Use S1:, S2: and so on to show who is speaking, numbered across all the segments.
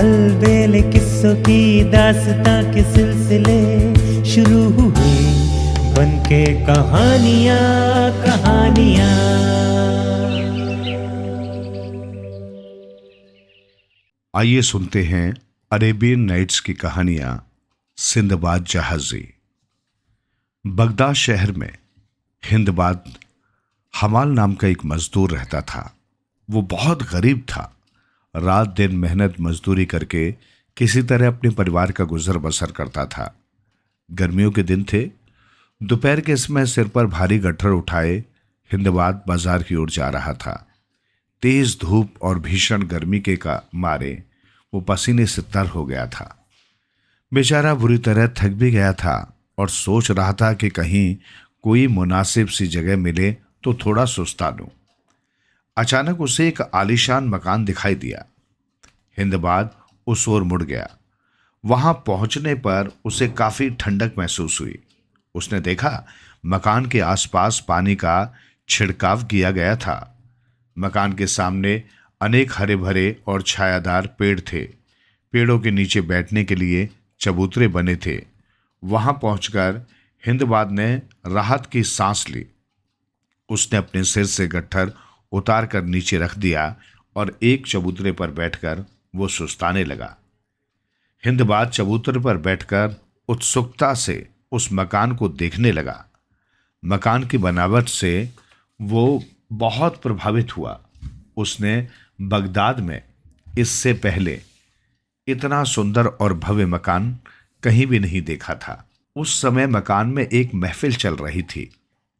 S1: अलबेले किस्सों की दास्तां के सिलसिले शुरू हुए, बनके कहानियां कहानियां।
S2: आइए सुनते हैं अरेबियन नाइट्स की कहानियां सिंदबाद जहाजी। बगदाद शहर में हिंदबाद हमाल नाम का एक मजदूर रहता था। वो बहुत गरीब था। रात दिन मेहनत मजदूरी करके किसी तरह अपने परिवार का गुजर बसर करता था। गर्मियों के दिन थे। दोपहर के समय सिर पर भारी गट्ठर उठाए हिंदबाद बाजार की ओर जा रहा था। तेज धूप और भीषण गर्मी के का मारे वो पसीने से तर हो गया था। बेचारा बुरी तरह थक भी गया था और सोच रहा था कि कहीं कोई मुनासिब सी जगह मिले तो थोड़ा सुस्ता लूं। अचानक उसे एक आलीशान मकान दिखाई दिया। हिंदबाद उस ओर मुड़ गया। वहां पहुंचने पर उसे काफी ठंडक महसूस हुई। उसने देखा मकान के आसपास पानी का छिड़काव किया गया था। मकान के सामने अनेक हरे भरे और छायादार पेड़ थे। पेड़ों के नीचे बैठने के लिए चबूतरे बने थे। वहां पहुंचकर हिंदबाद ने राहत की सांस ली। उसने अपने सिर से गट्ठर उतार कर नीचे रख दिया और एक चबूतरे पर बैठकर वो सुस्ताने लगा। हिंदबाद चबूतरे पर बैठकर उत्सुकता से उस मकान को देखने लगा। मकान की बनावट से वो बहुत प्रभावित हुआ। उसने बगदाद में इससे पहले इतना सुंदर और भव्य मकान कहीं भी नहीं देखा था। उस समय मकान में एक महफिल चल रही थी।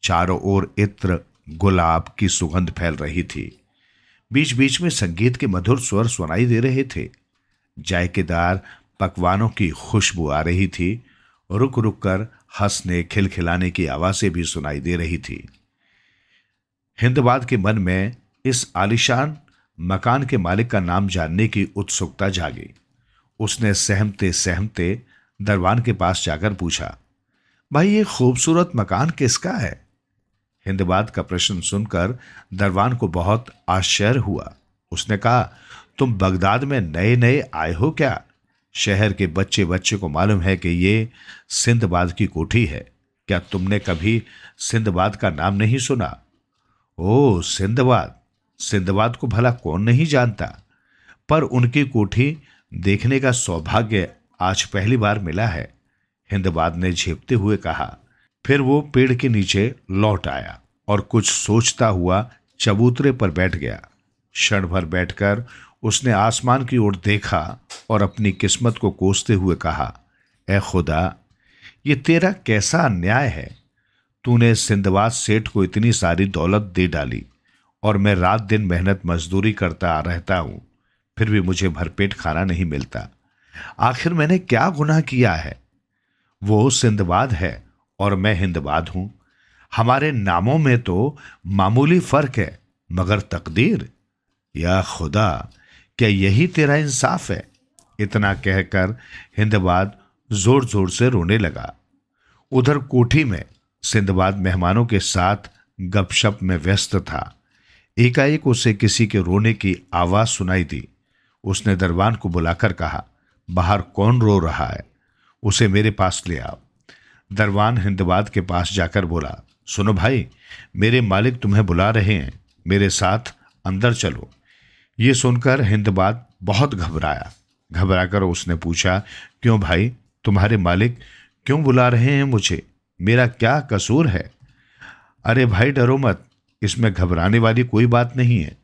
S2: चारों ओर इत्र गुलाब की सुगंध फैल रही थी। बीच बीच में संगीत के मधुर स्वर सुनाई दे रहे थे। जायकेदार पकवानों की खुशबू आ रही थी। रुक रुक कर हंसने खिलखिलाने की आवाजें भी सुनाई दे रही थी। हिंदबाद के मन में इस आलीशान मकान के मालिक का नाम जानने की उत्सुकता जागी। उसने सहमते सहमते दरवान के पास जाकर पूछा, भाई ये खूबसूरत मकान किसका है? हिंदबाद का प्रश्न सुनकर दरवान को बहुत आश्चर्य हुआ। उसने कहा, तुम बगदाद में नए नए आए हो क्या? शहर के बच्चे बच्चे को मालूम है कि ये सिंदबाद की कोठी है। क्या तुमने कभी सिंदबाद का नाम नहीं सुना? ओ सिंदबाद, सिंदबाद को भला कौन नहीं जानता, पर उनकी कोठी देखने का सौभाग्य आज पहली बार मिला है, हिंदबाद ने झेपते हुए कहा। फिर वो पेड़ के नीचे लौट आया और कुछ सोचता हुआ चबूतरे पर बैठ गया। क्षण भर बैठकर उसने आसमान की ओर देखा और अपनी किस्मत को कोसते हुए कहा, ए खुदा, ये तेरा कैसा अन्याय है। तूने सिंदबाद सेठ को इतनी सारी दौलत दे डाली और मैं रात दिन मेहनत मजदूरी करता रहता हूं, फिर भी मुझे भरपेट खाना नहीं मिलता। आखिर मैंने क्या गुनाह किया है? वो सिंदबाद है और मैं हिंदबाद हूं। हमारे नामों में तो मामूली फर्क है, मगर तकदीर, या खुदा, क्या यही तेरा इंसाफ है? इतना कहकर हिंदबाद जोर जोर से रोने लगा। उधर कोठी में सिंदबाद मेहमानों के साथ गपशप में व्यस्त था। एकाएक उसे किसी के रोने की आवाज सुनाई दी। उसने दरबान को बुलाकर कहा, बाहर कौन रो रहा है? उसे मेरे पास ले आओ। दरबान हिंदबाद के पास जाकर बोला, सुनो भाई, मेरे मालिक तुम्हें बुला रहे हैं, मेरे साथ अंदर चलो। ये सुनकर हिंदबाद बहुत घबराया। घबराकर उसने पूछा, क्यों भाई, तुम्हारे मालिक क्यों बुला रहे हैं मुझे? मेरा क्या कसूर है? अरे भाई डरो मत, इसमें घबराने वाली कोई बात नहीं है।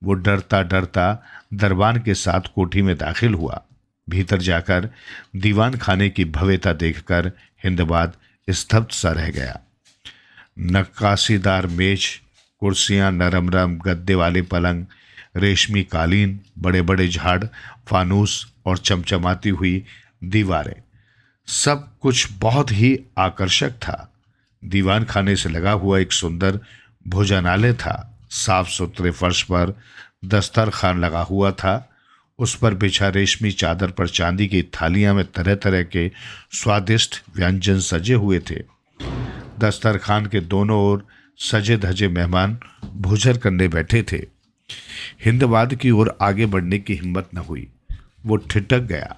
S2: वो डरता डरता दरबान के साथ कोठी में दाखिल हुआ। भीतर जाकर दीवान खाने की भव्यता देखकर हिंदबाद स्तब्ध सा रह गया। नक्काशीदार मेज, कुर्सियां, नरम नरम गद्दे वाले पलंग, रेशमी कालीन, बड़े बड़े झाड़, फानूस और चमचमाती हुई दीवारें, सब कुछ बहुत ही आकर्षक था। दीवान खाने से लगा हुआ एक सुंदर भोजनालय था। साफ सुथरे फर्श पर दस्तरखान लगा हुआ था। उस पर बिछा रेशमी चादर पर चांदी की थालियां में तरह तरह के स्वादिष्ट व्यंजन सजे हुए थे। दस्तरखान के दोनों ओर सजे धजे मेहमान भोजन करने बैठे थे। हिंदबाद की ओर आगे बढ़ने की हिम्मत न हुई। वो ठिठक गया।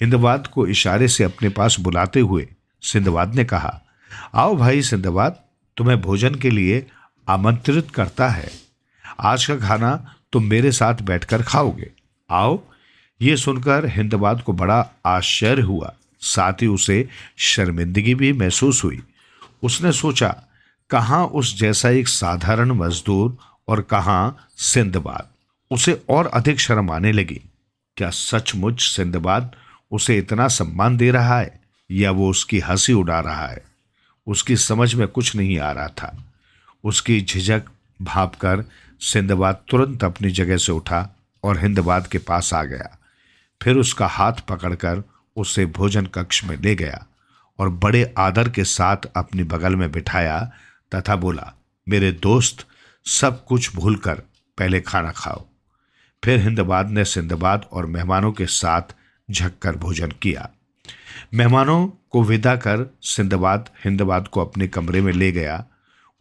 S2: हिंदबाद को इशारे से अपने पास बुलाते हुए सिंदबाद ने कहा, आओ भाई सिंदबाद, तुम्हें भोजन के लिए आमंत्रित करता है। आज का खाना तुम मेरे साथ बैठकर खाओगे, आओ। ये सुनकर हिंदबाद को बड़ा आश्चर्य हुआ, साथ ही उसे शर्मिंदगी भी महसूस हुई। उसने सोचा, कहाँ उस जैसा एक साधारण मजदूर और कहाँ सिंदबाद। उसे और अधिक शर्म आने लगी। क्या सचमुच सिंदबाद उसे इतना सम्मान दे रहा है या वो उसकी हंसी उड़ा रहा है? उसकी समझ में कुछ नहीं आ रहा था। उसकी झिझक भांपकर सिंदबाद तुरंत अपनी जगह से उठा और हिंदबाद के पास आ गया। फिर उसका हाथ पकड़कर उसे भोजन कक्ष में ले गया और बड़े आदर के साथ अपनी बगल में बिठाया तथा बोला, मेरे दोस्त, सब कुछ भूलकर पहले खाना खाओ। फिर हिंदबाद ने सिंदबाद और मेहमानों के साथ झककर भोजन किया। मेहमानों को विदा कर सिंदबाद हिंदबाद को अपने कमरे में ले गया।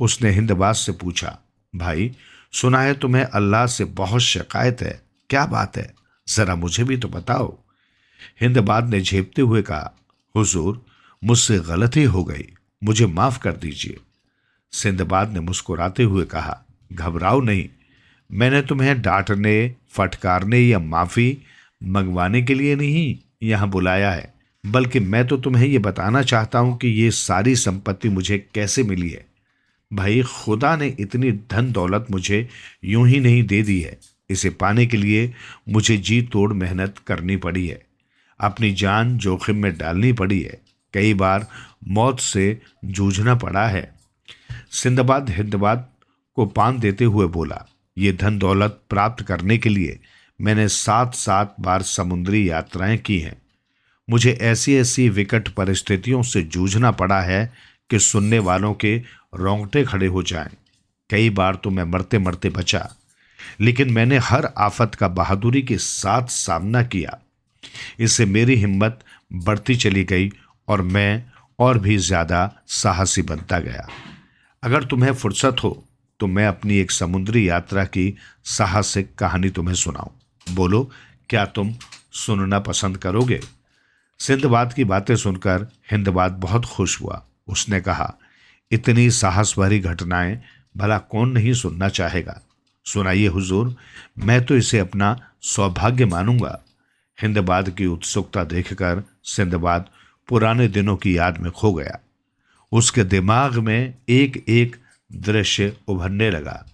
S2: उसने हिंदबाद से पूछा, भाई, सुना है तुम्हें अल्लाह से बहुत शिकायत है, क्या बात है? जरा मुझे भी तो बताओ। हिंदबाद ने झेपते हुए कहा, हुजूर, मुझसे गलती हो गई, मुझे माफ कर दीजिए। सिंदबाद ने मुस्कुराते हुए कहा, घबराओ नहीं, मैंने तुम्हें डांटने, फटकारने या माफी मंगवाने के लिए नहीं यहाँ बुलाया है, बल्कि मैं तो तुम्हें ये बताना चाहता हूँ कि ये सारी संपत्ति मुझे कैसे मिली है। भाई, खुदा ने इतनी धन दौलत मुझे यूं ही नहीं दे दी है। इसे पाने के लिए मुझे जी तोड़ मेहनत करनी पड़ी है, अपनी जान जोखिम में डालनी पड़ी है, कई बार मौत से जूझना पड़ा है। सिंदबाद हिंदबाद को पान देते हुए बोला, ये धन दौलत प्राप्त करने के लिए मैंने 7 बार समुद्री यात्राएं की हैं। मुझे ऐसी ऐसी विकट परिस्थितियों से जूझना पड़ा है कि सुनने वालों के रोंगटे खड़े हो जाएं। कई बार तो मैं मरते मरते बचा, लेकिन मैंने हर आफत का बहादुरी के साथ सामना किया। इससे मेरी हिम्मत बढ़ती चली गई और मैं और भी ज़्यादा साहसी बनता गया। अगर तुम्हें फुर्सत हो तो मैं अपनी एक समुद्री यात्रा की साहसिक कहानी तुम्हें सुनाऊं। बोलो, क्या तुम सुनना पसंद करोगे? सिंदबाद की बातें सुनकर हिंदबाद बहुत खुश हुआ। उसने कहा, इतनी साहस भरी घटनाएं भला कौन नहीं सुनना चाहेगा। सुनाइए हुजूर, मैं तो इसे अपना सौभाग्य मानूंगा। हिंदबाद की उत्सुकता देखकर सिंदबाद पुराने दिनों की याद में खो गया। उसके दिमाग में एक एक दृश्य उभरने लगा।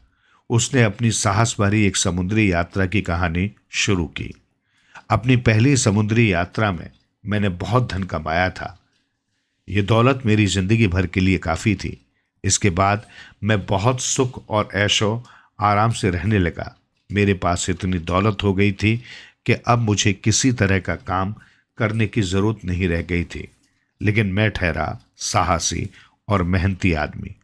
S2: उसने अपनी साहस भरी एक समुद्री यात्रा की कहानी शुरू की। अपनी पहली समुद्री यात्रा में मैंने बहुत धन कमाया था। ये दौलत मेरी जिंदगी भर के लिए काफ़ी थी। इसके बाद मैं बहुत सुख और ऐशो आराम से रहने लगा। मेरे पास इतनी दौलत हो गई थी कि अब मुझे किसी तरह का काम करने की ज़रूरत नहीं रह गई थी। लेकिन मैं ठहरा साहसी और मेहनती आदमी,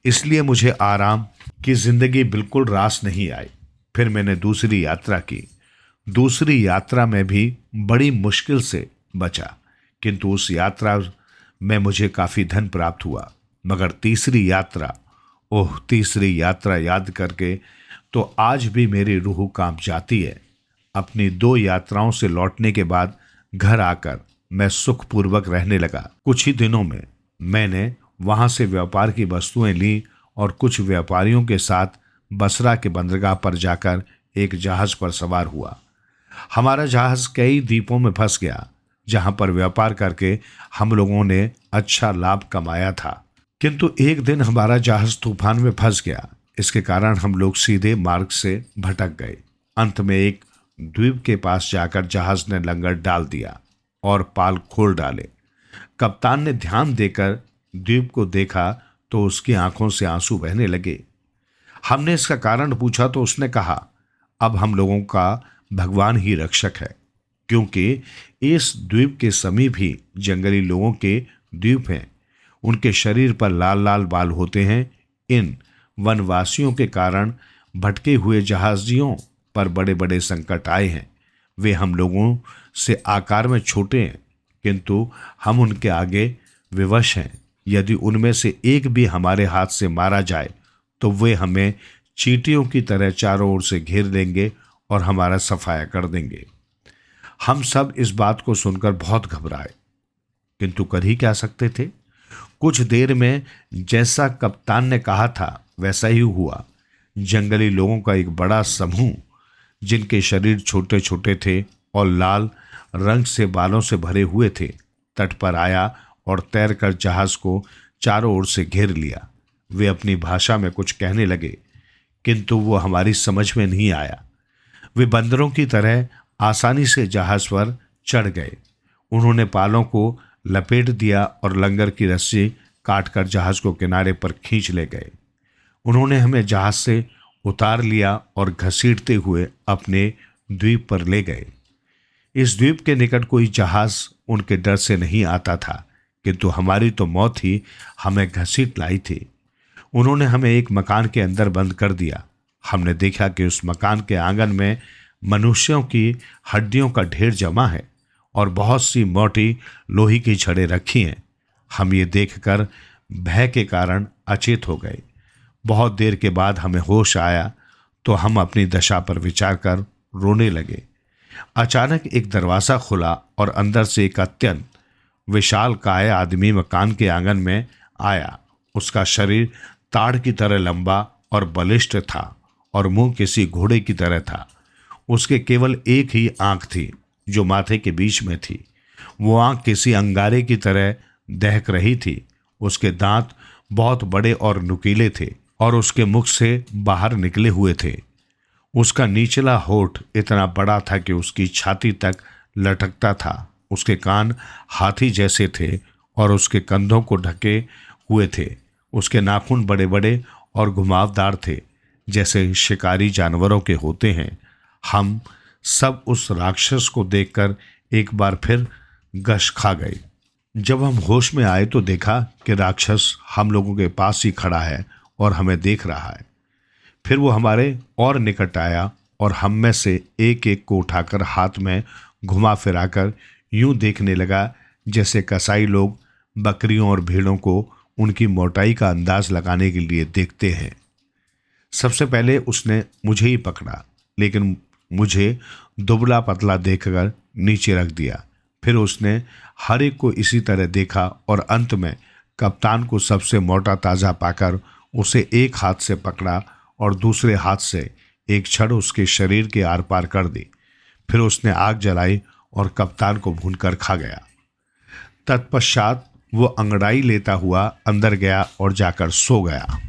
S2: इसलिए मुझे आराम की ज़िंदगी बिल्कुल रास नहीं आई। फिर मैंने दूसरी यात्रा की। दूसरी यात्रा में भी बड़ी मुश्किल से बचा, किंतु उस यात्रा में मुझे काफ़ी धन प्राप्त हुआ। मगर तीसरी यात्रा याद करके तो आज भी मेरी रूह कांप जाती है। अपनी 2 यात्राओं से लौटने के बाद घर आकर मैं सुखपूर्वक रहने लगा। कुछ ही दिनों में मैंने वहां से व्यापार की वस्तुएं ली और कुछ व्यापारियों के साथ बसरा के बंदरगाह पर जाकर एक जहाज पर सवार हुआ। हमारा जहाज कई द्वीपों में फंस गया, जहां पर व्यापार करके हम लोगों ने अच्छा लाभ कमाया था। किंतु एक दिन हमारा जहाज तूफान में फंस गया। इसके कारण हम लोग सीधे मार्ग से भटक गए। अंत में एक द्वीप के पास जाकर जहाज ने लंगर डाल दिया और पाल खोल डाले। कप्तान ने ध्यान देकर द्वीप को देखा तो उसकी आंखों से आंसू बहने लगे। हमने इसका कारण पूछा तो उसने कहा, अब हम लोगों का भगवान ही रक्षक है, क्योंकि इस द्वीप के समीप ही जंगली लोगों के द्वीप हैं। उनके शरीर पर लाल लाल बाल होते हैं। इन वनवासियों के कारण भटके हुए जहाजियों पर बड़े बड़े संकट आए हैं। वे हम लोगों से आकार में छोटे हैं, किंतु हम उनके आगे विवश हैं। यदि उनमें से एक भी हमारे हाथ से मारा जाए तो वे हमें चींटियों की तरह चारों ओर से घेर लेंगे और हमारा सफाया कर देंगे। हम सब इस बात को सुनकर बहुत घबराए, किंतु कर ही क्या सकते थे। कुछ देर में जैसा कप्तान ने कहा था वैसा ही हुआ। जंगली लोगों का एक बड़ा समूह, जिनके शरीर छोटे छोटे थे और लाल रंग से बालों से भरे हुए थे, तट पर आया और तैरकर जहाज को चारों ओर से घेर लिया। वे अपनी भाषा में कुछ कहने लगे, किंतु वो हमारी समझ में नहीं आया। वे बंदरों की तरह आसानी से जहाज पर चढ़ गए। उन्होंने पालों को लपेट दिया और लंगर की रस्सी काटकर जहाज को किनारे पर खींच ले गए। उन्होंने हमें जहाज से उतार लिया और घसीटते हुए अपने द्वीप पर ले गए। इस द्वीप के निकट कोई जहाज उनके डर से नहीं आता था, किंतु हमारी तो मौत ही हमें घसीट लाई थी। उन्होंने हमें एक मकान के अंदर बंद कर दिया। हमने देखा कि उस मकान के आंगन में मनुष्यों की हड्डियों का ढेर जमा है और बहुत सी मोटी लोही की छड़ें रखी हैं। हम ये देखकर भय के कारण अचेत हो गए। बहुत देर के बाद हमें होश आया तो हम अपनी दशा पर विचार कर रोने लगे। अचानक एक दरवाज़ा खुला और अंदर से एक अत्यंत विशालकाय आदमी मकान के आंगन में आया। उसका शरीर ताड़ की तरह लंबा और बलिष्ठ था और मुंह किसी घोड़े की तरह था। उसके केवल एक ही आंख थी जो माथे के बीच में थी। वो आंख किसी अंगारे की तरह दहक रही थी। उसके दांत बहुत बड़े और नुकीले थे और उसके मुख से बाहर निकले हुए थे। उसका निचला होठ इतना बड़ा था कि उसकी छाती तक लटकता था। उसके कान हाथी जैसे थे और उसके कंधों को ढके हुए थे। उसके नाखून बड़े बड़े और घुमावदार थे, जैसे शिकारी जानवरों के होते हैं। हम सब उस राक्षस को देखकर एक बार फिर गश खा गए। जब हम होश में आए तो देखा कि राक्षस हम लोगों के पास ही खड़ा है और हमें देख रहा है। फिर वो हमारे और निकट आया और हम में से एक एक को उठाकर हाथ में घुमा फिराकर यूं देखने लगा जैसे कसाई लोग बकरियों और भेड़ों को उनकी मोटाई का अंदाज लगाने के लिए देखते हैं। सबसे पहले उसने मुझे ही पकड़ा, लेकिन मुझे दुबला पतला देखकर नीचे रख दिया। फिर उसने हर एक को इसी तरह देखा और अंत में कप्तान को सबसे मोटा ताज़ा पाकर उसे एक हाथ से पकड़ा और दूसरे हाथ से एक छड़ उसके शरीर के आर पार कर दी। फिर उसने आग जलाई और कप्तान को भूनकर खा गया। तत्पश्चात वो अंगड़ाई लेता हुआ अंदर गया और जाकर सो गया।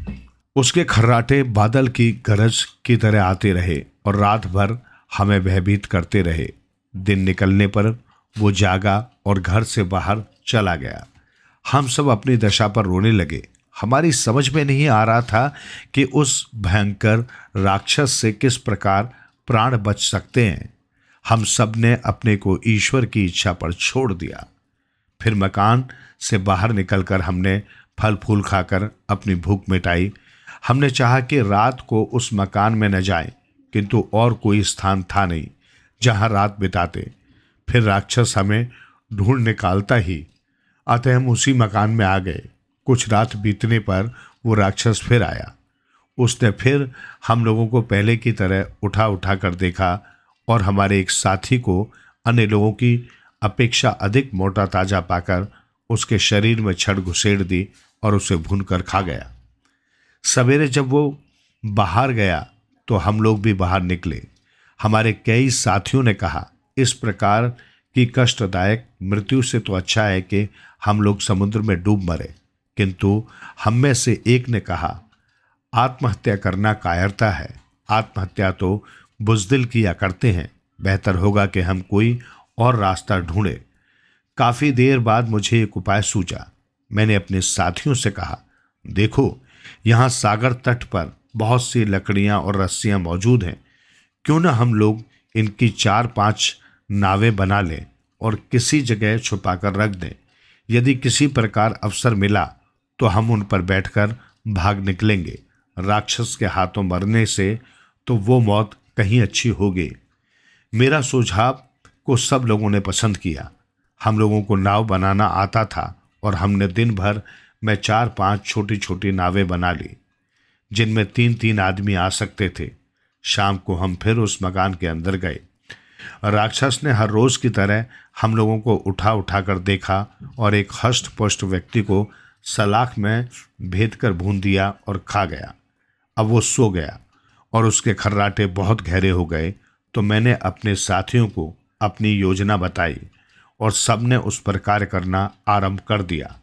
S2: उसके खर्राटे बादल की गरज की तरह आते रहे और रात भर हमें भयभीत करते रहे। दिन निकलने पर वो जागा और घर से बाहर चला गया। हम सब अपनी दशा पर रोने लगे। हमारी समझ में नहीं आ रहा था कि उस भयंकर राक्षस से किस प्रकार प्राण बच सकते हैं। हम सब ने अपने को ईश्वर की इच्छा पर छोड़ दिया। फिर मकान से बाहर निकलकर हमने फल फूल खाकर अपनी भूख मिटाई। हमने चाहा कि रात को उस मकान में न जाएं, किंतु और कोई स्थान था नहीं जहां रात बिताते। फिर राक्षस हमें ढूंढ निकालता ही, अतः हम उसी मकान में आ गए। कुछ रात बीतने पर वो राक्षस फिर आया। उसने फिर हम लोगों को पहले की तरह उठा उठा कर देखा और हमारे एक साथी को अन्य लोगों की अपेक्षा अधिक मोटा ताजा पाकर उसके शरीर में छड़ घुसेड़ दी और उसे भूनकर खा गया। सवेरे जब वो बाहर गया तो हम लोग भी बाहर निकले। हमारे कई साथियों ने कहा, इस प्रकार की कष्टदायक मृत्यु से तो अच्छा है कि हम लोग समुद्र में डूब मरे। किंतु हम में से एक ने कहा, आत्महत्या करना कायरता है। आत्महत्या तो बुज़दिल किया करते हैं। बेहतर होगा कि हम कोई और रास्ता ढूंढे। काफ़ी देर बाद मुझे एक उपाय सूझा। मैंने अपने साथियों से कहा, देखो, यहाँ सागर तट पर बहुत सी लकड़ियाँ और रस्सियाँ मौजूद हैं। क्यों न हम लोग इनकी 4-5 नावें बना लें और किसी जगह छुपाकर रख दें। यदि किसी प्रकार अवसर मिला तो हम उन पर बैठकर भाग निकलेंगे। राक्षस के हाथों मरने से तो वो मौत कहीं अच्छी होगी। मेरा सुझाव को सब लोगों ने पसंद किया। हम लोगों को नाव बनाना आता था और हमने दिन भर में 4-5 छोटी छोटी नावें बना ली, जिनमें 3-3 आदमी आ सकते थे। शाम को हम फिर उस मकान के अंदर गए। राक्षस ने हर रोज की तरह हम लोगों को उठा उठा कर देखा और एक हष्ट पुष्ट व्यक्ति को सलाख में भेद कर भून दिया और खा गया। अब वो सो गया और उसके खर्राटे बहुत गहरे हो गए, तो मैंने अपने साथियों को अपनी योजना बताई और सबने उस पर कार्य करना आरंभ कर दिया।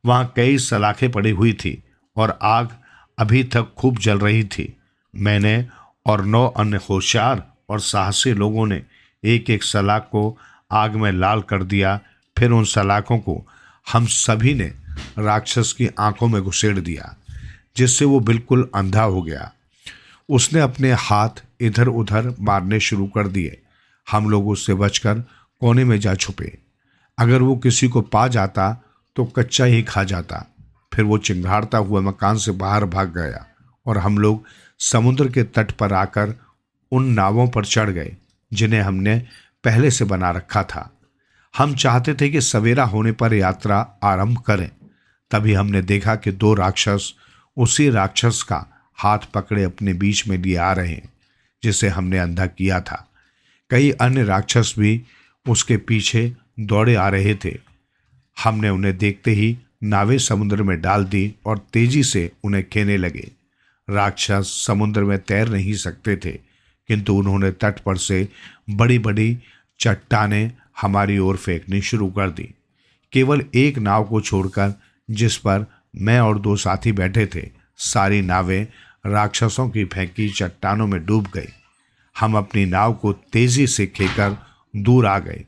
S2: वहाँ कई सलाखें पड़ी हुई थी और आग अभी तक खूब जल रही थी। मैंने और 9 अन्य होशियार और साहसी लोगों ने एक एक सलाख को आग में लाल कर दिया। फिर उन सलाखों को हम सभी ने राक्षस की आंखों में घुसेड़ दिया, जिससे वो बिल्कुल अंधा हो गया। उसने अपने हाथ इधर उधर मारने शुरू कर दिए। हम लोग उससे बचकर कोने में जा छुपे। अगर वो किसी को पा जाता तो कच्चा ही खा जाता। फिर वो चिंगाड़ता हुआ मकान से बाहर भाग गया और हम लोग समुद्र के तट पर आकर उन नावों पर चढ़ गए जिन्हें हमने पहले से बना रखा था। हम चाहते थे कि सवेरा होने पर यात्रा आरंभ करें। तभी हमने देखा कि 2 राक्षस उसी राक्षस का हाथ पकड़े अपने बीच में लिए आ रहे हैं जिसे हमने अंधा किया था। कई अन्य राक्षस भी उसके पीछे दौड़े आ रहे थे। हमने उन्हें देखते ही नावें समुद्र में डाल दी और तेजी से उन्हें खेने लगे। राक्षस समुद्र में तैर नहीं सकते थे, किंतु उन्होंने तट पर से बड़ी बड़ी चट्टानें हमारी ओर फेंकनी शुरू कर दी। केवल एक नाव को छोड़कर, जिस पर मैं और 2 साथी बैठे थे, सारी नावें राक्षसों की फेंकी चट्टानों में डूब गई। हम अपनी नाव को तेजी से खेकर दूर आ गए,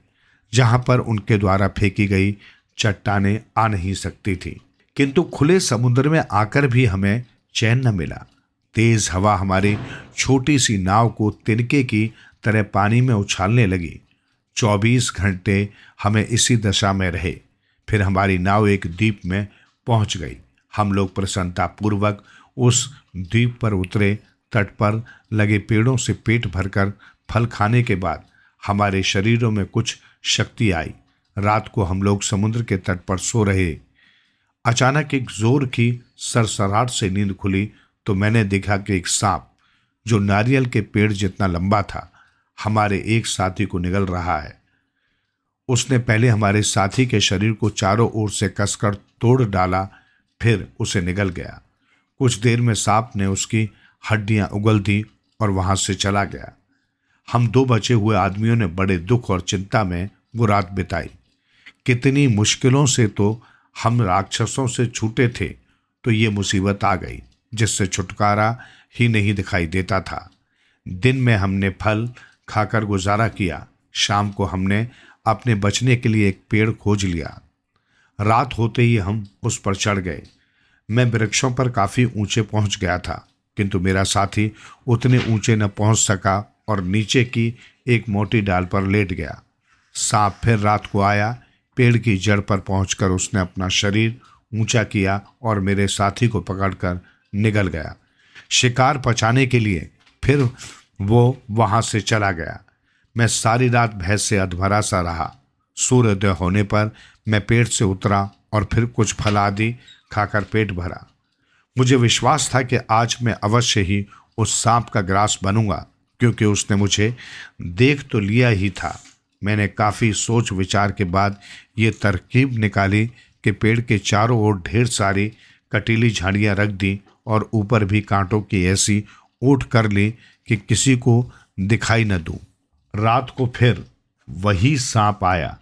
S2: जहां पर उनके द्वारा फेंकी गई चट्टानें आ नहीं सकती थी। किंतु खुले समुद्र में आकर भी हमें चैन न मिला। तेज हवा हमारी छोटी सी नाव को तिनके की तरह पानी में उछालने लगी। 24 घंटे हमें इसी दशा में रहे। फिर हमारी नाव एक द्वीप में पहुंच गई। हम लोग प्रसन्नतापूर्वक उस द्वीप पर उतरे। तट पर लगे पेड़ों से पेट भरकर फल खाने के बाद हमारे शरीरों में कुछ शक्ति आई। रात को हम लोग समुद्र के तट पर सो रहे। अचानक एक जोर की सरसराहट से नींद खुली तो मैंने देखा कि एक सांप, जो नारियल के पेड़ जितना लंबा था, हमारे एक साथी को निगल रहा है। उसने पहले हमारे साथी के शरीर को चारों ओर से कसकर तोड़ डाला, फिर उसे निगल गया। कुछ देर में सांप ने उसकी हड्डियां उगल दी और वहां से चला गया। हम 2 बचे हुए आदमियों ने बड़े दुख और चिंता में वो रात बिताई। कितनी मुश्किलों से तो हम राक्षसों से छूटे थे, तो ये मुसीबत आ गई जिससे छुटकारा ही नहीं दिखाई देता था। दिन में हमने फल खाकर गुजारा किया। शाम को हमने अपने बचने के लिए एक पेड़ खोज लिया। रात होते ही हम उस पर चढ़ गए। मैं वृक्षों पर काफ़ी ऊंचे पहुंच गया था, किंतु मेरा साथी उतने ऊंचे न पहुंच सका और नीचे की एक मोटी डाल पर लेट गया। सांप फिर रात को आया। पेड़ की जड़ पर पहुंचकर उसने अपना शरीर ऊंचा किया और मेरे साथी को पकड़कर निगल गया। शिकार पचाने के लिए फिर वो वहां से चला गया। मैं सारी रात भय से अधमरा सा रहा। सूर्योदय होने पर मैं पेड़ से उतरा और फिर कुछ फल आदि खाकर पेट भरा। मुझे विश्वास था कि आज मैं अवश्य ही उस सांप का ग्रास बनूंगा, क्योंकि उसने मुझे देख तो लिया ही था। मैंने काफ़ी सोच विचार के बाद ये तरकीब निकाली कि पेड़ के चारों ओर ढेर सारी कटीली झाड़ियाँ रख दी और ऊपर भी कांटों की ऐसी ऊँट कर ली कि किसी को दिखाई न दूं। रात को फिर वही सांप आया।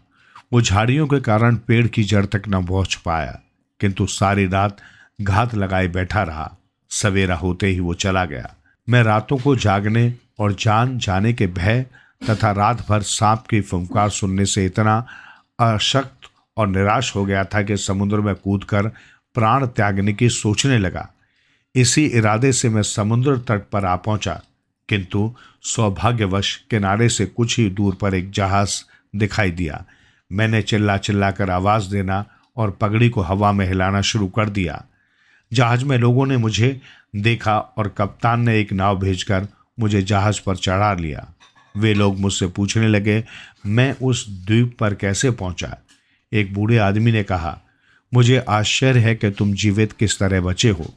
S2: वो झाड़ियों के कारण पेड़ की जड़ तक न पहुंच पाया, किंतु सारी रात घात लगाए बैठा रहा। सवेरा होते ही वो चला गया। मैं रातों को जागने और जान जाने के भय तथा रात भर सांप की फुंकार सुनने से इतना अशक्त और निराश हो गया था कि समुद्र में कूदकर प्राण त्यागने की सोचने लगा। इसी इरादे से मैं समुद्र तट पर आ पहुंचा, किंतु सौभाग्यवश किनारे से कुछ ही दूर पर एक जहाज दिखाई दिया। मैंने चिल्ला चिल्ला कर आवाज़ देना और पगड़ी को हवा में हिलाना शुरू कर दिया। जहाज में लोगों ने मुझे देखा और कप्तान ने एक नाव भेजकर मुझे जहाज पर चढ़ा लिया। वे लोग मुझसे पूछने लगे मैं उस द्वीप पर कैसे पहुंचा। एक बूढ़े आदमी ने कहा, मुझे आश्चर्य है कि तुम जीवित किस तरह बचे हो।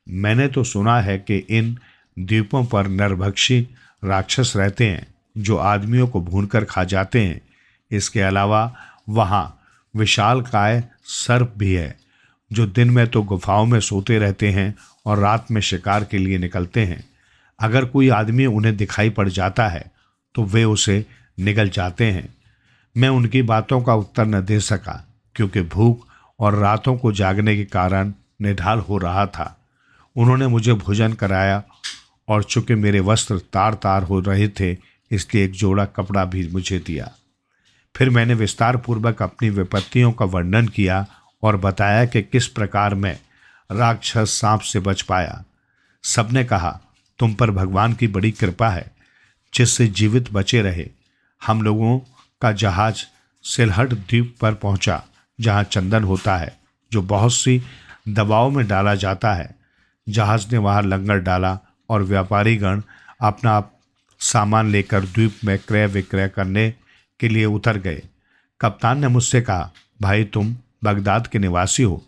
S2: मैंने तो सुना है कि इन द्वीपों पर नरभक्षी राक्षस रहते हैं, जो आदमियों को भूनकर खा जाते हैं। इसके अलावा वहाँ विशालकाय सर्प भी है जो दिन में तो गुफाओं में सोते रहते हैं और रात में शिकार के लिए निकलते हैं। अगर कोई आदमी उन्हें दिखाई पड़ जाता है तो वे उसे निगल जाते हैं। मैं उनकी बातों का उत्तर न दे सका क्योंकि भूख और रातों को जागने के कारण निढाल हो रहा था। उन्होंने मुझे भोजन कराया और चूंकि मेरे वस्त्र तार तार हो रहे थे इसलिए एक जोड़ा कपड़ा भी मुझे दिया। फिर मैंने विस्तार पूर्वक अपनी विपत्तियों का वर्णन किया और बताया कि किस प्रकार मैं राक्षस सांप से बच पाया। सबने कहा, तुम पर भगवान की बड़ी कृपा है जिससे जीवित बचे रहे। हम लोगों का जहाज सिलहट द्वीप पर पहुंचा जहां चंदन होता है जो बहुत सी दवाओं में डाला जाता है। जहाज ने वहां लंगर डाला और व्यापारीगण अपना सामान लेकर द्वीप में क्रय विक्रय करने के लिए उतर गए। कप्तान ने मुझसे कहा, भाई तुम बगदाद के निवासी हो।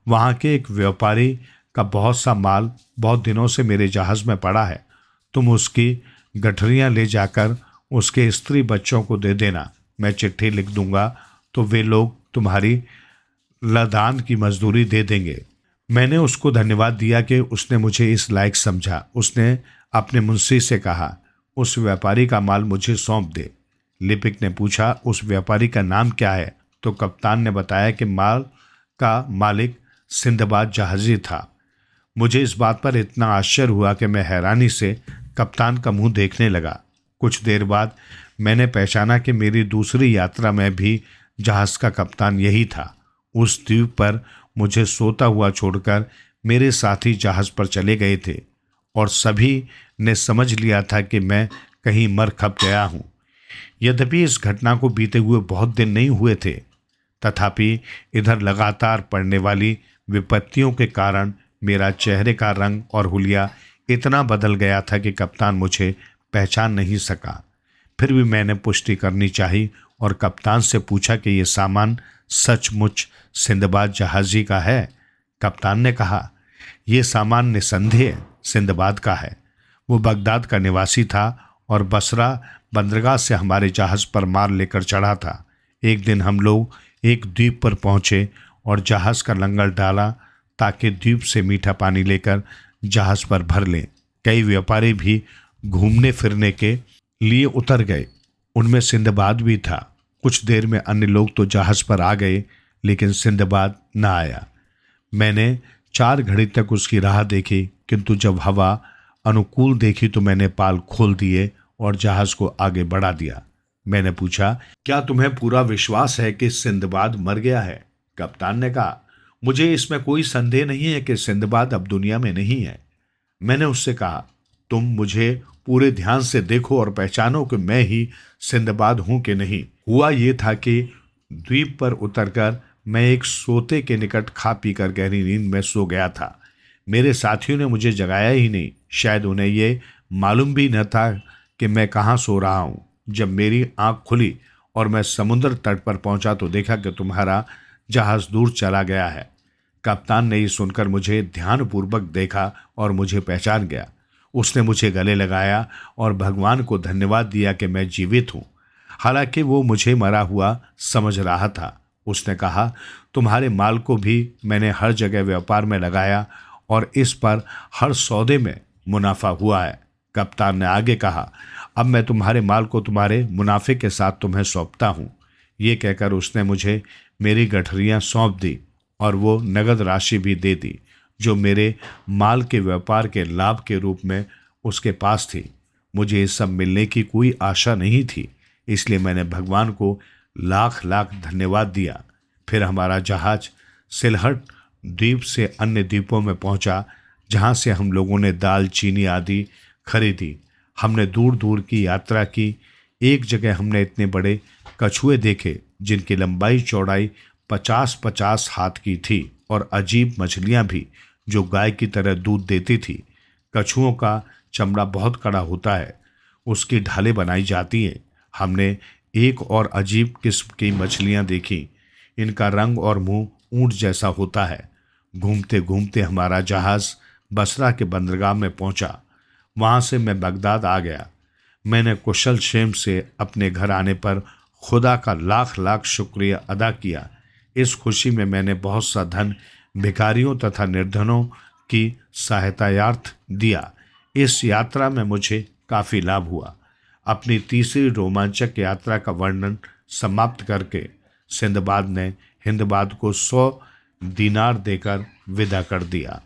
S2: वहाँ के एक व्यापारी का बहुत सा माल बहुत दिनों से मेरे जहाज में पड़ा है। तुम उसकी गठरियाँ ले जाकर उसके स्त्री बच्चों को दे देना। मैं चिट्ठी लिख दूंगा तो वे लोग तुम्हारी लदान की मजदूरी दे देंगे। मैंने उसको धन्यवाद दिया कि उसने मुझे इस लायक समझा। उसने अपने मुंशी से कहा, उस व्यापारी का माल मुझे सौंप दे। लिपिक ने पूछा, उस व्यापारी का नाम क्या है? तो कप्तान ने बताया कि माल का मालिक सिंदबाद जहाजी था। मुझे इस बात पर इतना आश्चर्य हुआ कि मैं हैरानी से कप्तान का मुंह देखने लगा। कुछ देर बाद मैंने पहचाना कि मेरी दूसरी यात्रा में भी जहाज का कप्तान यही था। उस द्वीप पर मुझे सोता हुआ छोड़कर मेरे साथी जहाज पर चले गए थे और सभी ने समझ लिया था कि मैं कहीं मर खप गया हूँ। यद्यपि इस घटना को बीते हुए बहुत दिन नहीं हुए थे, तथापि इधर लगातार पड़ने वाली विपत्तियों के कारण मेरा चेहरे का रंग और हुलिया इतना बदल गया था कि कप्तान मुझे पहचान नहीं सका। फिर भी मैंने पुष्टि करनी चाहिए और कप्तान से पूछा कि ये सामान सचमुच सिंदबाद जहाजी का है। कप्तान ने कहा, यह सामान निसंदेह सिंदबाद का है। वो बगदाद का निवासी था और बसरा बंदरगाह से हमारे जहाज पर माल लेकर चढ़ा था। एक दिन हम लोग एक द्वीप पर पहुंचे और जहाज का लंगर डाला ताकि द्वीप से मीठा पानी लेकर जहाज पर भर लें। कई व्यापारी भी घूमने फिरने के लिए उतर गए, उनमें सिंदबाद भी था। कुछ देर में अन्य लोग तो जहाज पर आ गए लेकिन सिंदबाद न आया। मैंने 4 घड़ी तक उसकी राह देखी, किंतु जब हवा अनुकूल देखी तो मैंने पाल खोल दिए और जहाज को आगे बढ़ा दिया। मैंने पूछा, क्या तुम्हें पूरा विश्वास है कि सिंदबाद मर गया है? कप्तान ने कहा, मुझे इसमें कोई संदेह नहीं है कि सिंदबाद अब दुनिया में नहीं है। मैंने उससे कहा, तुम मुझे पूरे ध्यान से देखो और पहचानो कि मैं ही सिंदबाद हूं कि नहीं। हुआ ये था कि द्वीप पर उतरकर मैं एक सोते के निकट खा पीकर गहरी नींद में सो गया था। मेरे साथियों ने मुझे जगाया ही नहीं। शायद उन्हें ये मालूम भी न था कि मैं कहाँ सो रहा हूँ। जब मेरी आंख खुली और मैं समुद्र तट पर पहुंचा तो देखा कि तुम्हारा जहाज दूर चला गया है। कप्तान ने ये सुनकर मुझे ध्यानपूर्वक देखा और मुझे पहचान गया। उसने मुझे गले लगाया और भगवान को धन्यवाद दिया कि मैं जीवित हूँ, हालांकि वो मुझे मरा हुआ समझ रहा था। उसने कहा, तुम्हारे माल को भी मैंने हर जगह व्यापार में लगाया और इस पर हर सौदे में मुनाफा हुआ है। कप्तान ने आगे कहा, अब मैं तुम्हारे माल को तुम्हारे मुनाफे के साथ तुम्हें सौंपता हूँ। ये कहकर उसने मुझे मेरी गठरियाँ सौंप दी और वो नगद राशि भी दे दी जो मेरे माल के व्यापार के लाभ के रूप में उसके पास थी। मुझे इस सब मिलने की कोई आशा नहीं थी, इसलिए मैंने भगवान को लाख लाख धन्यवाद दिया। फिर हमारा जहाज सिलहट द्वीप से अन्य द्वीपों में पहुंचा, जहां से हम लोगों ने दाल चीनी आदि खरीदी। हमने दूर दूर की यात्रा की। एक जगह हमने इतने बड़े कछुए देखे जिनकी लंबाई चौड़ाई 50-50 हाथ की थी और अजीब मछलियां भी जो गाय की तरह दूध देती थी। कछुओं का चमड़ा बहुत कड़ा होता है, उसकी ढालें बनाई जाती हैं। हमने एक और अजीब किस्म की मछलियां देखी। इनका रंग और मुंह ऊंट जैसा होता है। घूमते घूमते हमारा जहाज बसरा के बंदरगाह में पहुंचा। वहां से मैं बगदाद आ गया। मैंने कुशल क्षेम से अपने घर आने पर खुदा का लाख लाख शुक्रिया अदा किया। इस खुशी में मैंने बहुत सा धन भिखारियों तथा निर्धनों की सहायतायार्थ दिया। इस यात्रा में मुझे काफ़ी लाभ हुआ। अपनी तीसरी रोमांचक यात्रा का वर्णन समाप्त करके सिंदबाद ने हिंदबाद को 100 दीनार देकर विदा कर दिया।